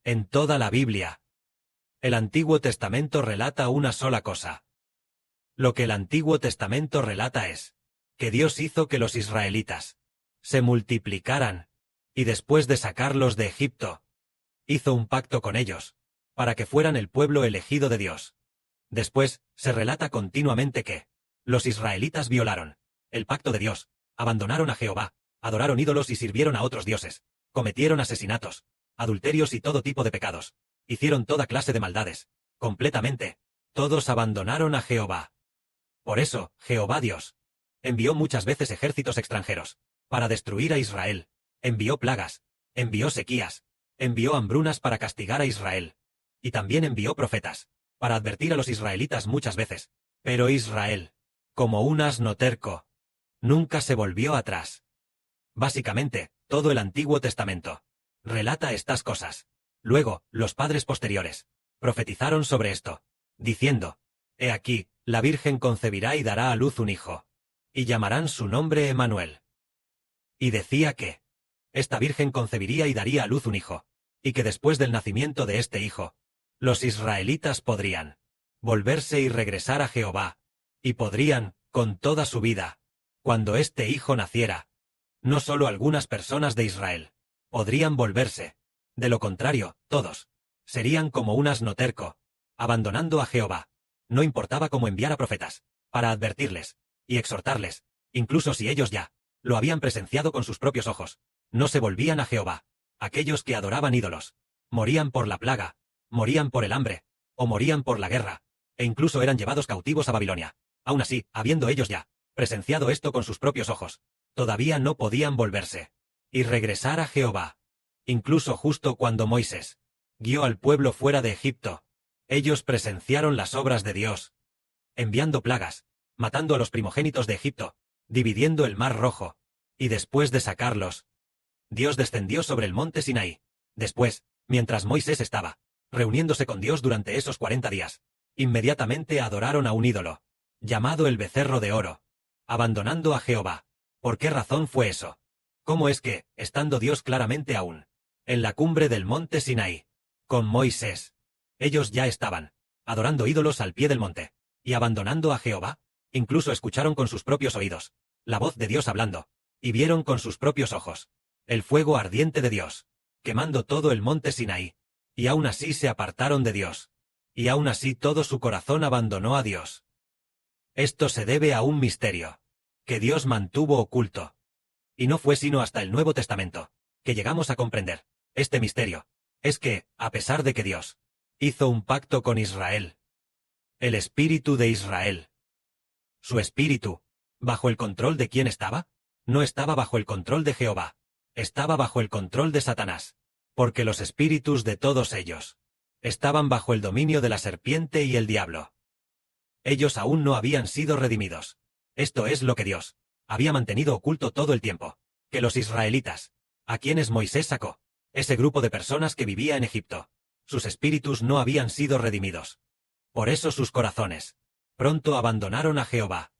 En toda la Biblia, el Antiguo Testamento relata una sola cosa. Lo que el Antiguo Testamento relata es que Dios hizo que los israelitas se multiplicaran, y después de sacarlos de Egipto, hizo un pacto con ellos, para que fueran el pueblo elegido de Dios. Después, se relata continuamente que los israelitas violaron el pacto de Dios, abandonaron a Jehová, adoraron ídolos y sirvieron a otros dioses, cometieron asesinatos, adulterios y todo tipo de pecados, hicieron toda clase de maldades, completamente, todos abandonaron a Jehová. Por eso, Jehová Dios envió muchas veces ejércitos extranjeros para destruir a Israel, envió plagas, envió sequías, envió hambrunas para castigar a Israel, y también envió profetas para advertir a los israelitas muchas veces. Pero Israel, como un asno terco, nunca se volvió atrás. Básicamente, todo el Antiguo Testamento relata estas cosas. Luego, los padres posteriores profetizaron sobre esto, diciendo: He aquí, la Virgen concebirá y dará a luz un hijo, y llamarán su nombre Emanuel. Y decía que esta Virgen concebiría y daría a luz un hijo, y que después del nacimiento de este hijo, los israelitas podrían volverse y regresar a Jehová, y podrían, con toda su vida, cuando este hijo naciera, no solo algunas personas de Israel podrían volverse, de lo contrario, todos serían como un asno terco, abandonando a Jehová. No importaba cómo enviara profetas para advertirles y exhortarles, incluso si ellos ya lo habían presenciado con sus propios ojos, no se volvían a Jehová. Aquellos que adoraban ídolos morían por la plaga, morían por el hambre, o morían por la guerra, e incluso eran llevados cautivos a Babilonia. Aún así, habiendo ellos ya presenciado esto con sus propios ojos, todavía no podían volverse y regresar a Jehová. Incluso justo cuando Moisés guió al pueblo fuera de Egipto, ellos presenciaron las obras de Dios, enviando plagas, matando a los primogénitos de Egipto, dividiendo el mar Rojo, y después de sacarlos, Dios descendió sobre el monte Sinaí. Después, mientras Moisés estaba reuniéndose con Dios durante esos 40 días, inmediatamente adoraron a un ídolo, llamado el becerro de oro, abandonando a Jehová. ¿Por qué razón fue eso? ¿Cómo es que, estando Dios claramente aún en la cumbre del monte Sinaí, con Moisés, ellos ya estaban adorando ídolos al pie del monte, y abandonando a Jehová? Incluso escucharon con sus propios oídos la voz de Dios hablando, y vieron con sus propios ojos el fuego ardiente de Dios, quemando todo el monte Sinaí, y aún así se apartaron de Dios, y aún así todo su corazón abandonó a Dios. Esto se debe a un misterio que Dios mantuvo oculto, y no fue sino hasta el Nuevo Testamento que llegamos a comprender este misterio. Es que, a pesar de que Dios hizo un pacto con Israel, el espíritu de Israel, su espíritu, ¿bajo el control de quién estaba? No estaba bajo el control de Jehová, estaba bajo el control de Satanás, porque los espíritus de todos ellos estaban bajo el dominio de la serpiente y el diablo. Ellos aún no habían sido redimidos. Esto es lo que Dios había mantenido oculto todo el tiempo, que los israelitas, a quienes Moisés sacó, ese grupo de personas que vivía en Egipto, sus espíritus no habían sido redimidos. Por eso sus corazones pronto abandonaron a Jehová.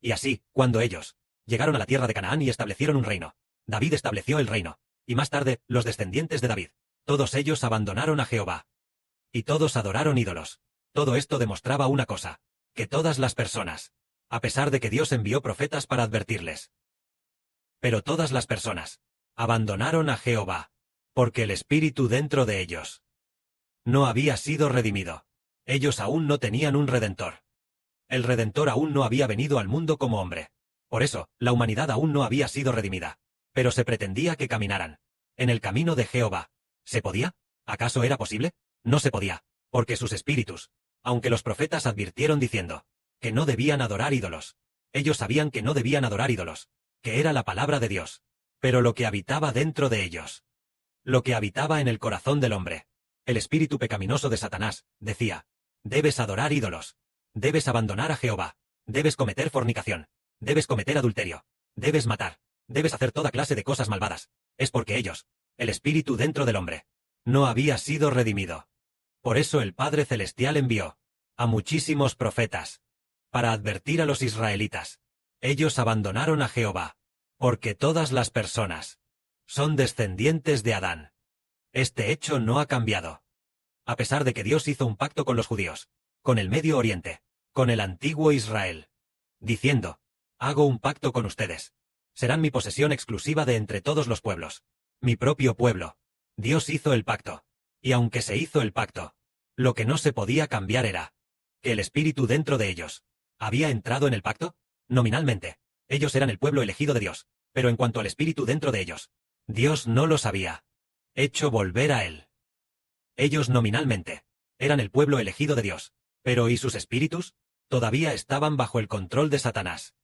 Y así, cuando ellos llegaron a la tierra de Canaán y establecieron un reino, David estableció el reino, y más tarde, los descendientes de David, todos ellos abandonaron a Jehová. Y todos adoraron ídolos. Todo esto demostraba una cosa, que todas las personas, a pesar de que Dios envió profetas para advertirles, pero todas las personas abandonaron a Jehová, porque el espíritu dentro de ellos no había sido redimido. Ellos aún no tenían un redentor. El redentor aún no había venido al mundo como hombre. Por eso, la humanidad aún no había sido redimida. Pero se pretendía que caminaran en el camino de Jehová. ¿Se podía? ¿Acaso era posible? No se podía, porque sus espíritus, aunque los profetas advirtieron diciendo que no debían adorar ídolos, ellos sabían que no debían adorar ídolos, que era la palabra de Dios. Pero lo que habitaba dentro de ellos, lo que habitaba en el corazón del hombre, el espíritu pecaminoso de Satanás, decía: debes adorar ídolos, debes abandonar a Jehová, debes cometer fornicación, debes cometer adulterio, debes matar, debes hacer toda clase de cosas malvadas. Es porque ellos, el espíritu dentro del hombre, no había sido redimido. Por eso el Padre Celestial envió a muchísimos profetas para advertir a los israelitas. Ellos abandonaron a Jehová, porque todas las personas son descendientes de Adán. Este hecho no ha cambiado. A pesar de que Dios hizo un pacto con los judíos, con el Medio Oriente, con el antiguo Israel, diciendo, hago un pacto con ustedes. Serán mi posesión exclusiva de entre todos los pueblos. Mi propio pueblo. Dios hizo el pacto. Y aunque se hizo el pacto, lo que no se podía cambiar era que el espíritu dentro de ellos había entrado en el pacto. Nominalmente, ellos eran el pueblo elegido de Dios, pero en cuanto al espíritu dentro de ellos, Dios no los había hecho volver a él. Ellos nominalmente eran el pueblo elegido de Dios, pero ¿y sus espíritus? Todavía estaban bajo el control de Satanás.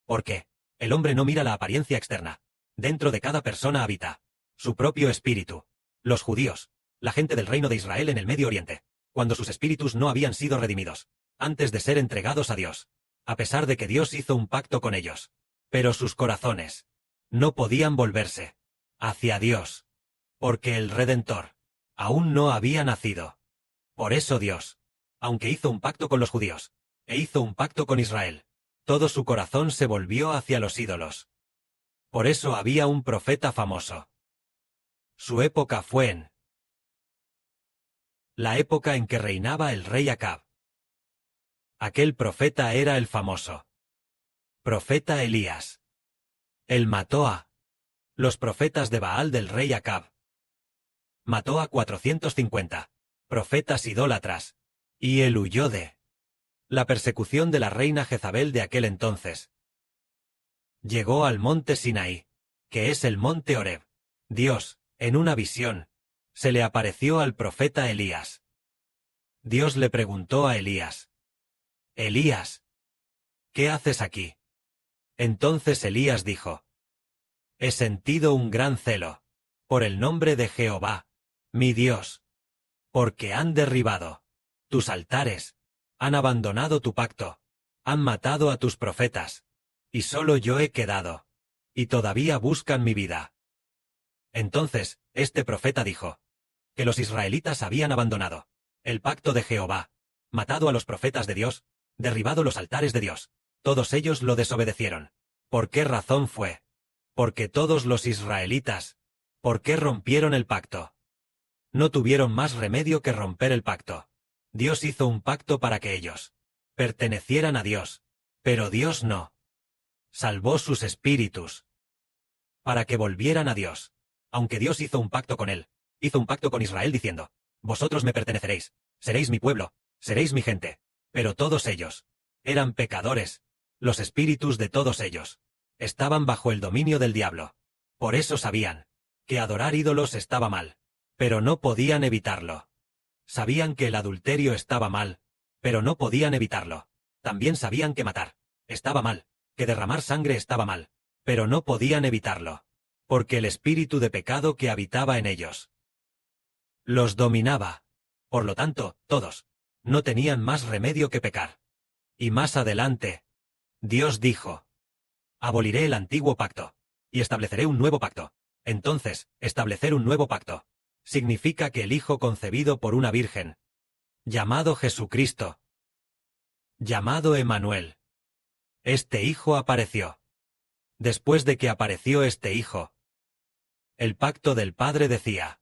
¿Por qué? El hombre no mira la apariencia externa. Dentro de cada persona habita su propio espíritu. Los judíos, la gente del reino de Israel en el Medio Oriente, cuando sus espíritus no habían sido redimidos, antes de ser entregados a Dios, a pesar de que Dios hizo un pacto con ellos. Pero sus corazones no podían volverse hacia Dios, porque el Redentor aún no había nacido. Por eso Dios, aunque hizo un pacto con los judíos, e hizo un pacto con Israel, todo su corazón se volvió hacia los ídolos. Por eso había un profeta famoso. Su época fue en la época en que reinaba el rey Acab. Aquel profeta era el famoso profeta Elías. Él mató a los profetas de Baal del rey Acab. Mató a 450 profetas idólatras, y él huyó de la persecución de la reina Jezabel de aquel entonces. Llegó al monte Sinaí, que es el monte Horeb. Dios, en una visión, se le apareció al profeta Elías. Dios le preguntó a Elías: Elías, ¿qué haces aquí? Entonces Elías dijo: he sentido un gran celo por el nombre de Jehová, mi Dios, porque han derribado tus altares, han abandonado tu pacto, han matado a tus profetas, y solo yo he quedado, y todavía buscan mi vida. Entonces, este profeta dijo que los israelitas habían abandonado el pacto de Jehová, matado a los profetas de Dios, derribado los altares de Dios. Todos ellos lo desobedecieron. ¿Por qué razón fue? Porque todos los israelitas, ¿por qué rompieron el pacto? No tuvieron más remedio que romper el pacto. Dios hizo un pacto para que ellos pertenecieran a Dios, pero Dios no salvó sus espíritus para que volvieran a Dios. Aunque Dios hizo un pacto con él, hizo un pacto con Israel diciendo: vosotros me perteneceréis, seréis mi pueblo, seréis mi gente. Pero todos ellos eran pecadores. Los espíritus de todos ellos estaban bajo el dominio del diablo. Por eso sabían que adorar ídolos estaba mal, pero no podían evitarlo. Sabían que el adulterio estaba mal, pero no podían evitarlo. También sabían que matar estaba mal, que derramar sangre estaba mal, pero no podían evitarlo, porque el espíritu de pecado que habitaba en ellos los dominaba. Por lo tanto, todos no tenían más remedio que pecar. Y más adelante, Dios dijo: aboliré el antiguo pacto, y estableceré un nuevo pacto. Entonces, establecer un nuevo pacto significa que el Hijo concebido por una virgen, llamado Jesucristo, llamado Emmanuel, este Hijo apareció. Después de que apareció este Hijo, el pacto del Padre decía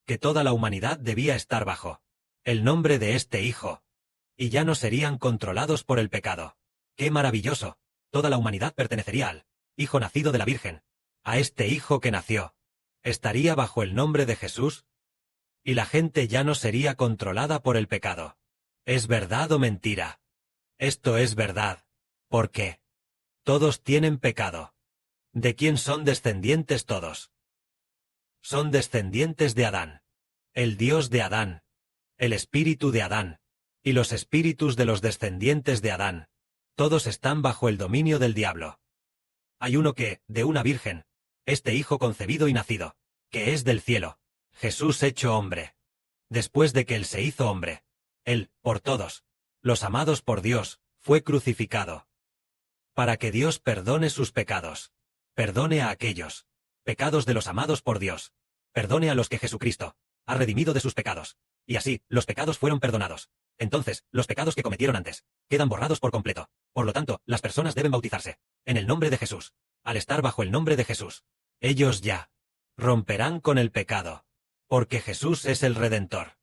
que toda la humanidad debía estar bajo el nombre de este Hijo, y ya no serían controlados por el pecado. ¡Qué maravilloso! Toda la humanidad pertenecería al Hijo nacido de la Virgen. A este Hijo que nació, estaría bajo el nombre de Jesús, y la gente ya no sería controlada por el pecado. ¿Es verdad o mentira? Esto es verdad. ¿Por qué? Todos tienen pecado. ¿De quién son descendientes todos? Son descendientes de Adán. El Dios de Adán, el espíritu de Adán, y los espíritus de los descendientes de Adán, todos están bajo el dominio del diablo. Hay uno que, de una virgen, este Hijo concebido y nacido, que es del cielo, Jesús hecho hombre. Después de que él se hizo hombre, él, por todos, los amados por Dios, fue crucificado. Para que Dios perdone sus pecados, perdone a aquellos pecados de los amados por Dios, perdone a los que Jesucristo ha redimido de sus pecados. Y así, los pecados fueron perdonados. Entonces, los pecados que cometieron antes quedan borrados por completo. Por lo tanto, las personas deben bautizarse en el nombre de Jesús. Al estar bajo el nombre de Jesús, ellos ya romperán con el pecado. Porque Jesús es el Redentor.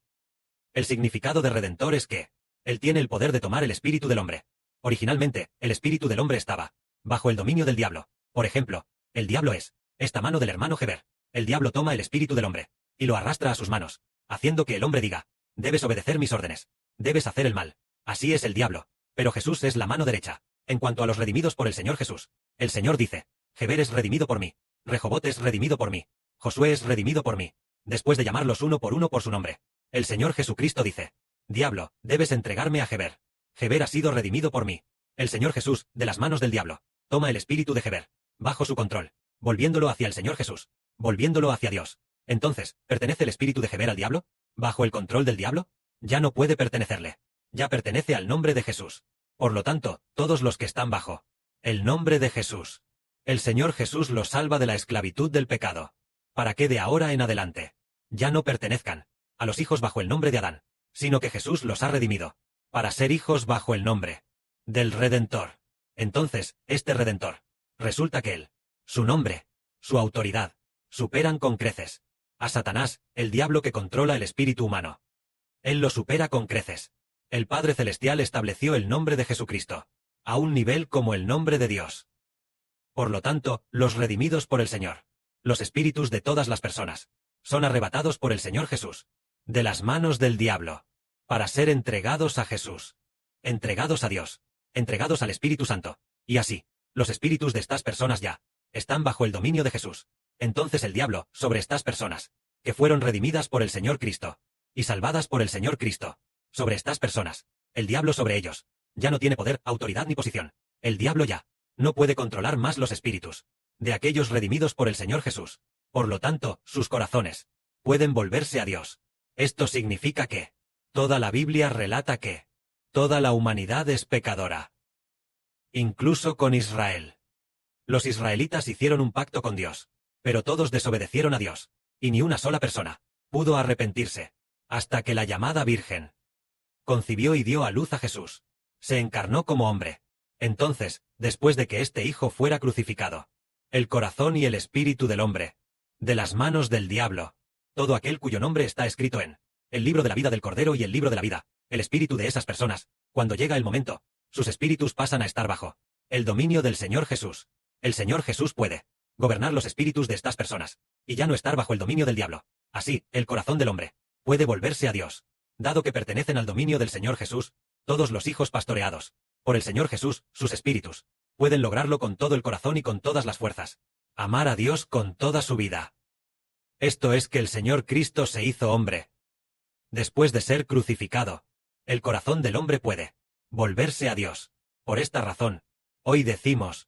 El significado de Redentor es que Él tiene el poder de tomar el espíritu del hombre. Originalmente, el espíritu del hombre estaba bajo el dominio del diablo. Por ejemplo, el diablo es esta mano del hermano Heber. El diablo toma el espíritu del hombre y lo arrastra a sus manos, haciendo que el hombre diga: debes obedecer mis órdenes, debes hacer el mal. Así es el diablo. Pero Jesús es la mano derecha. En cuanto a los redimidos por el Señor Jesús, el Señor dice: Heber es redimido por mí, Rehobot es redimido por mí, Josué es redimido por mí. Después de llamarlos uno por su nombre, el Señor Jesucristo dice: diablo, debes entregarme a Heber. Heber ha sido redimido por mí. El Señor Jesús, de las manos del diablo, toma el espíritu de Heber, bajo su control, volviéndolo hacia el Señor Jesús, volviéndolo hacia Dios. Entonces, ¿pertenece el espíritu de Heber al diablo? ¿Bajo el control del diablo? Ya no puede pertenecerle. Ya pertenece al nombre de Jesús. Por lo tanto, todos los que están bajo el nombre de Jesús, el Señor Jesús los salva de la esclavitud del pecado, para que de ahora en adelante ya no pertenezcan a los hijos bajo el nombre de Adán, sino que Jesús los ha redimido, para ser hijos bajo el nombre del Redentor. Entonces, este Redentor, resulta que él, su nombre, su autoridad, superan con creces a Satanás, el diablo que controla el espíritu humano. Él lo supera con creces. El Padre Celestial estableció el nombre de Jesucristo a un nivel como el nombre de Dios. Por lo tanto, los redimidos por el Señor, los espíritus de todas las personas, son arrebatados por el Señor Jesús de las manos del diablo, para ser entregados a Jesús, entregados a Dios, entregados al Espíritu Santo, y así, los espíritus de estas personas ya están bajo el dominio de Jesús. Entonces el diablo, sobre estas personas, que fueron redimidas por el Señor Cristo, y salvadas por el Señor Cristo, sobre estas personas, el diablo sobre ellos, ya no tiene poder, autoridad ni posición. El diablo ya no puede controlar más los espíritus de aquellos redimidos por el Señor Jesús. Por lo tanto, sus corazones pueden volverse a Dios. Esto significa que toda la Biblia relata que toda la humanidad es pecadora. Incluso con Israel. Los israelitas hicieron un pacto con Dios, pero todos desobedecieron a Dios, y ni una sola persona pudo arrepentirse, hasta que la llamada Virgen concibió y dio a luz a Jesús. Se encarnó como hombre. Entonces, después de que este hijo fuera crucificado, el corazón y el espíritu del hombre, de las manos del diablo, todo aquel cuyo nombre está escrito en el libro de la vida del Cordero y el libro de la vida, el espíritu de esas personas, cuando llega el momento, sus espíritus pasan a estar bajo el dominio del Señor Jesús. El Señor Jesús puede gobernar los espíritus de estas personas, y ya no estar bajo el dominio del diablo. Así, el corazón del hombre puede volverse a Dios. Dado que pertenecen al dominio del Señor Jesús, todos los hijos pastoreados por el Señor Jesús, sus espíritus, pueden lograrlo con todo el corazón y con todas las fuerzas. Amar a Dios con toda su vida. Esto es que el Señor Cristo se hizo hombre. Después de ser crucificado, el corazón del hombre puede volverse a Dios. Por esta razón, hoy decimos,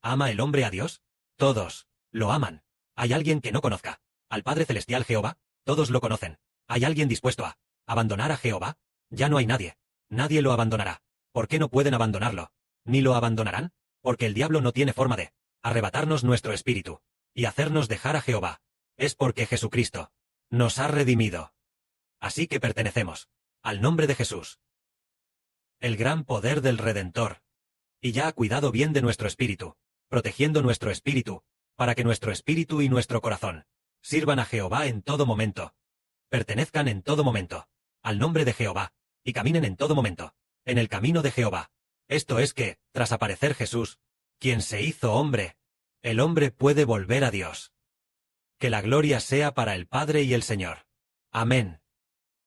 ¿ama el hombre a Dios? Todos lo aman. ¿Hay alguien que no conozca al Padre Celestial Jehová? Todos lo conocen. ¿Hay alguien dispuesto a abandonar a Jehová? Ya no hay nadie. Nadie lo abandonará. ¿Por qué no pueden abandonarlo? ¿Ni lo abandonarán? Porque el diablo no tiene forma de arrebatarnos nuestro espíritu y hacernos dejar a Jehová. Es porque Jesucristo nos ha redimido. Así que pertenecemos al nombre de Jesús. El gran poder del Redentor. Y ya ha cuidado bien de nuestro espíritu, protegiendo nuestro espíritu, para que nuestro espíritu y nuestro corazón sirvan a Jehová en todo momento. Pertenezcan en todo momento al nombre de Jehová, y caminen en todo momento en el camino de Jehová. Esto es que, tras aparecer Jesús, quien se hizo hombre, el hombre puede volver a Dios. Que la gloria sea para el Padre y el Señor. Amén.